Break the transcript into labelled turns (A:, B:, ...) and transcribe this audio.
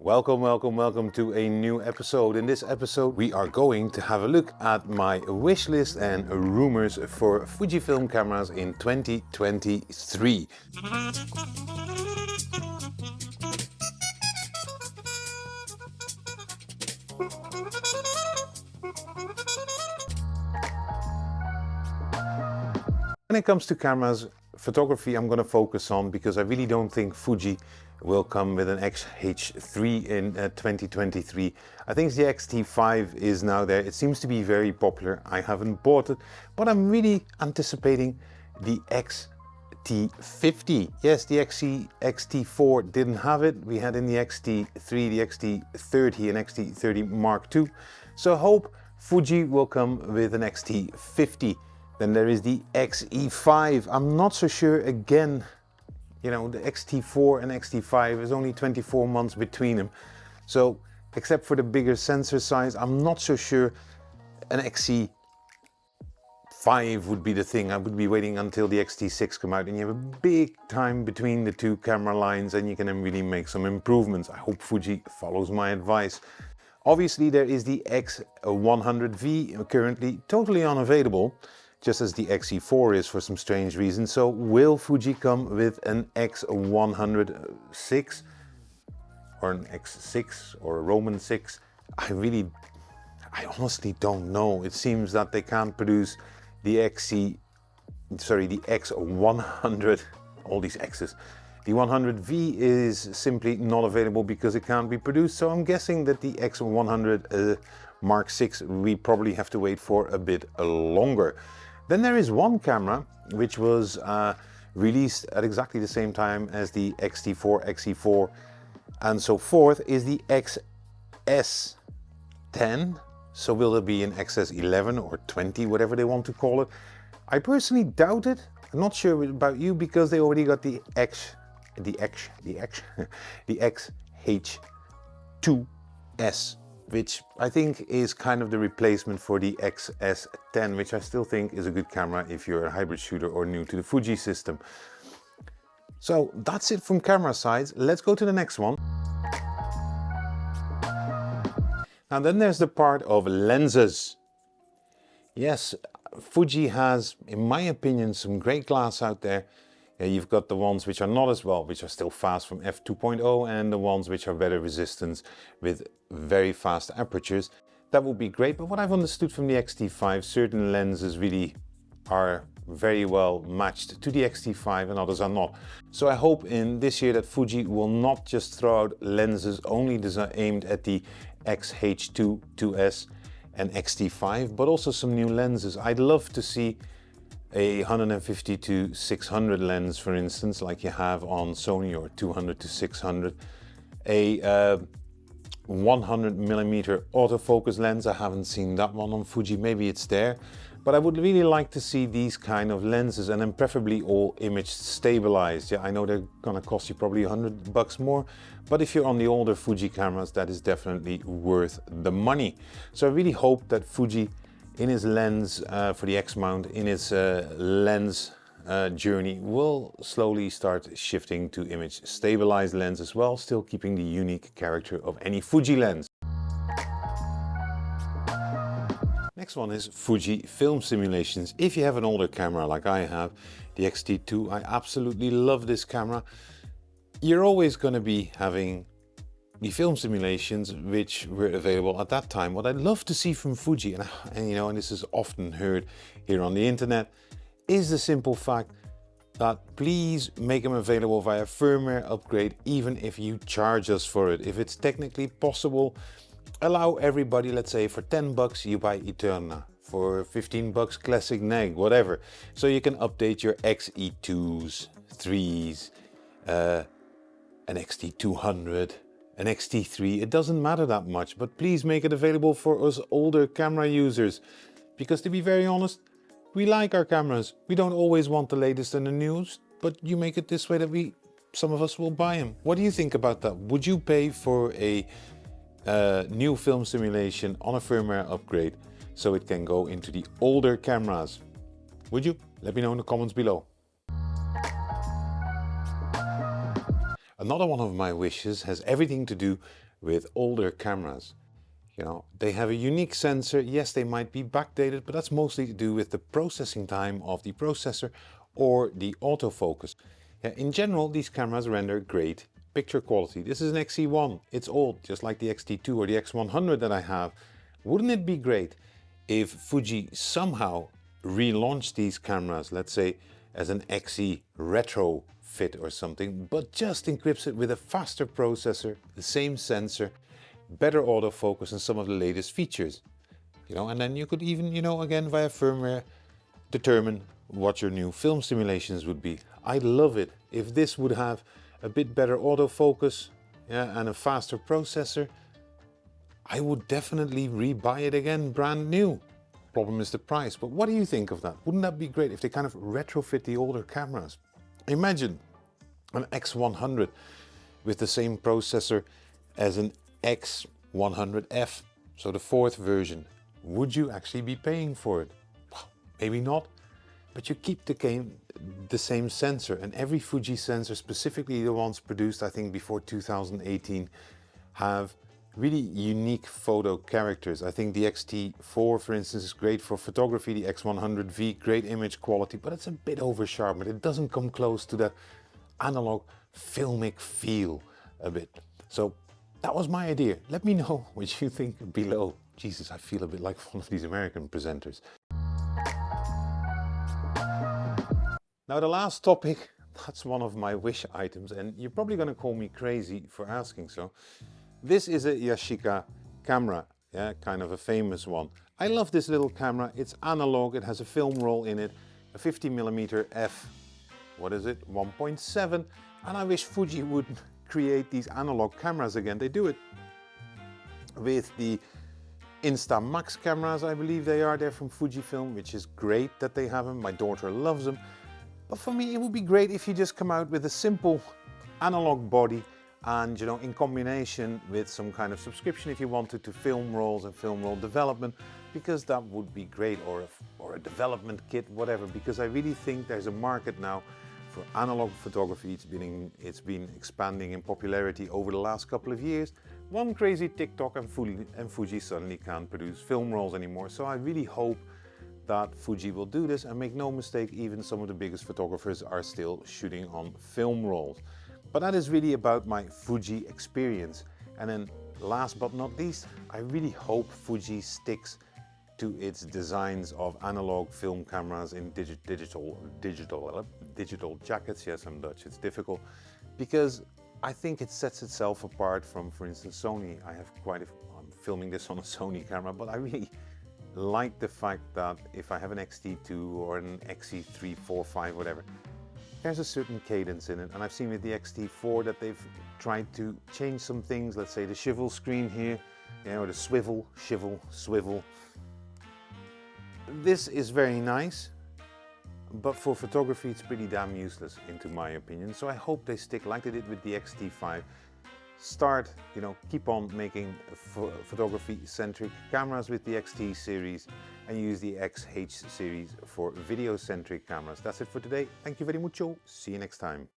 A: Welcome to a new episode. In this episode we are going to have a look at my wish list and rumors for Fujifilm cameras in 2023. When it comes to cameras, photography I'm going to focus on because I really don't think Fuji will come with an X-H3 in 2023. I think the X-T5 is now there. It seems to be very popular. I haven't bought it, but I'm really anticipating the X-T50. Yes, the X-T4 didn't have it. We had in the X-T3, the X-T30 and X-T30 Mark II. So I hope Fuji will come with an X-T50. Then there is the X-E5. I'm not so sure again. You know, the X-T4 and X-T5 is only 24 months between them. So, except for the bigger sensor size, I'm not so sure an X-E5 would be the thing. I would be waiting until the X-T6 come out and you have a big time between the two camera lines and you can then really make some improvements. I hope Fuji follows my advice. Obviously, there is the X100V, currently totally unavailable, just as the X-E4 is for some strange reason. So will Fuji come with an X106 or an X6 or a Roman 6? I honestly don't know. It seems that they can't produce the the X100, all these X's. The 100V is simply not available because it can't be produced. So I'm guessing that the X100 Mark VI, we probably have to wait for a bit longer. Then there is one camera which was released at exactly the same time as the X-T4, X-E4 and so forth, is the XS10. So will there be an XS11 or 20, whatever they want to call it? I personally doubt it. I'm not sure about you because they already got the XH2S. Which I think is kind of the replacement for the XS10, which I still think is a good camera if you're a hybrid shooter or new to the Fuji system. So that's it from camera sides. Let's go to the next one. And then there's the part of lenses. Yes, Fuji has, in my opinion, some great glass out there. You've got the ones which are not as well, which are still fast from f2.0, and the ones which are better resistance with very fast apertures. That would be great, but what I've understood from the X-T5, certain lenses really are very well matched to the X-T5 and others are not. So I hope in this year that Fuji will not just throw out lenses only aimed at the XH2S and X-T5, but also some new lenses. I'd love to see a 150 to 600 lens, for instance, like you have on Sony, or 200 to 600. A 100mm autofocus lens. I haven't seen that one on Fuji. Maybe it's there, but I would really like to see these kind of lenses, and then preferably all image stabilized. Yeah, I know they're gonna cost you probably $100 more, but if you're on the older Fuji cameras, that is definitely worth the money. So I really hope that Fuji, in his lens for the X mount, in his lens journey, will slowly start shifting to image stabilized lens as well, still keeping the unique character of any Fuji lens. Next one is Fuji film simulations. If you have an older camera like I have, the X-T2, I absolutely love this camera. You're always going to be having the film simulations which were available at that time. What I'd love to see from Fuji, and you know, and this is often heard here on the internet, is the simple fact that please make them available via firmware upgrade, even if you charge us for it. If it's technically possible, allow everybody, let's say for $10 you buy Eterna, for $15 Classic Neg, whatever. So you can update your X-E2s, 3s, an X-T200, an X-T3, it doesn't matter that much, but please make it available for us older camera users. Because to be very honest, we like our cameras. We don't always want the latest and the newest, but you make it this way that some of us will buy them. What do you think about that? Would you pay for a new film simulation on a firmware upgrade so it can go into the older cameras? Would you? Let me know in the comments below. Another one of my wishes has everything to do with older cameras. You know, they have a unique sensor. Yes, they might be backdated, but that's mostly to do with the processing time of the processor or the autofocus. Yeah, in general, these cameras render great picture quality. This is an XE1. It's old, just like the X-T2 or the X100 that I have. Wouldn't it be great if Fuji somehow relaunched these cameras, let's say as an XE retro fit or something, but just encrypts it with a faster processor, the same sensor, better autofocus and some of the latest features, you know, and then you could even, you know, again via firmware determine what your new film simulations would be. I'd love it if this would have a bit better autofocus, yeah, and a faster processor. I would definitely rebuy it again brand new. Problem is the price, but what do you think of that? Wouldn't that be great if they kind of retrofit the older cameras? Imagine an X100 with the same processor as an X100F, so the 4th version. Would you actually be paying for it? Well, maybe not, but you keep the same sensor, and every Fuji sensor, specifically the ones produced I think before 2018, have really unique photo characters. I think the X-T4 for instance is great for photography, the X100V, great image quality, but it's a bit oversharpened. It doesn't come close to that analog filmic feel a bit. So that was my idea. Let me know what you think below. Jesus, I feel a bit like one of these American presenters. Now the last topic, that's one of my wish items, and you're probably going to call me crazy for asking so. This is a Yashica camera, yeah, kind of a famous one. I love this little camera. It's analog, it has a film roll in it, a 50mm f, what is it, 1.7, and I wish Fuji would create these analog cameras again. They do it with the Instamax cameras, I believe they are. They're from Fujifilm, which is great that they have them. My daughter loves them. But for me, it would be great if you just come out with a simple analog body and, you know, in combination with some kind of subscription if you wanted to film rolls and film roll development, because that would be great, or a development kit, whatever, because I really think there's a market now for analog photography. It's been expanding in popularity over the last couple of years. One crazy TikTok and Fuji suddenly can't produce film rolls anymore. So I really hope that Fuji will do this, and make no mistake, even some of the biggest photographers are still shooting on film rolls. But that is really about my Fuji experience. And then last but not least, I really hope Fuji sticks to its designs of analog film cameras in digital jackets. Yes, I'm Dutch, it's difficult, because I think it sets itself apart from, for instance, Sony. I'm filming this on a Sony camera, but I really like the fact that if I have an X-T2 or an XE3, 4, 5, whatever, there's a certain cadence in it. And I've seen with the X-T4 that they've tried to change some things. Let's say the shivel screen here, you know, the swivel. This is very nice, but for photography it's pretty damn useless, into my opinion. So I hope they stick like they did with the X-T5. Start, you know, keep on making photography-centric cameras with the XT series, and use the XH series for video-centric cameras. That's it for today. Thank you very much. See you next time.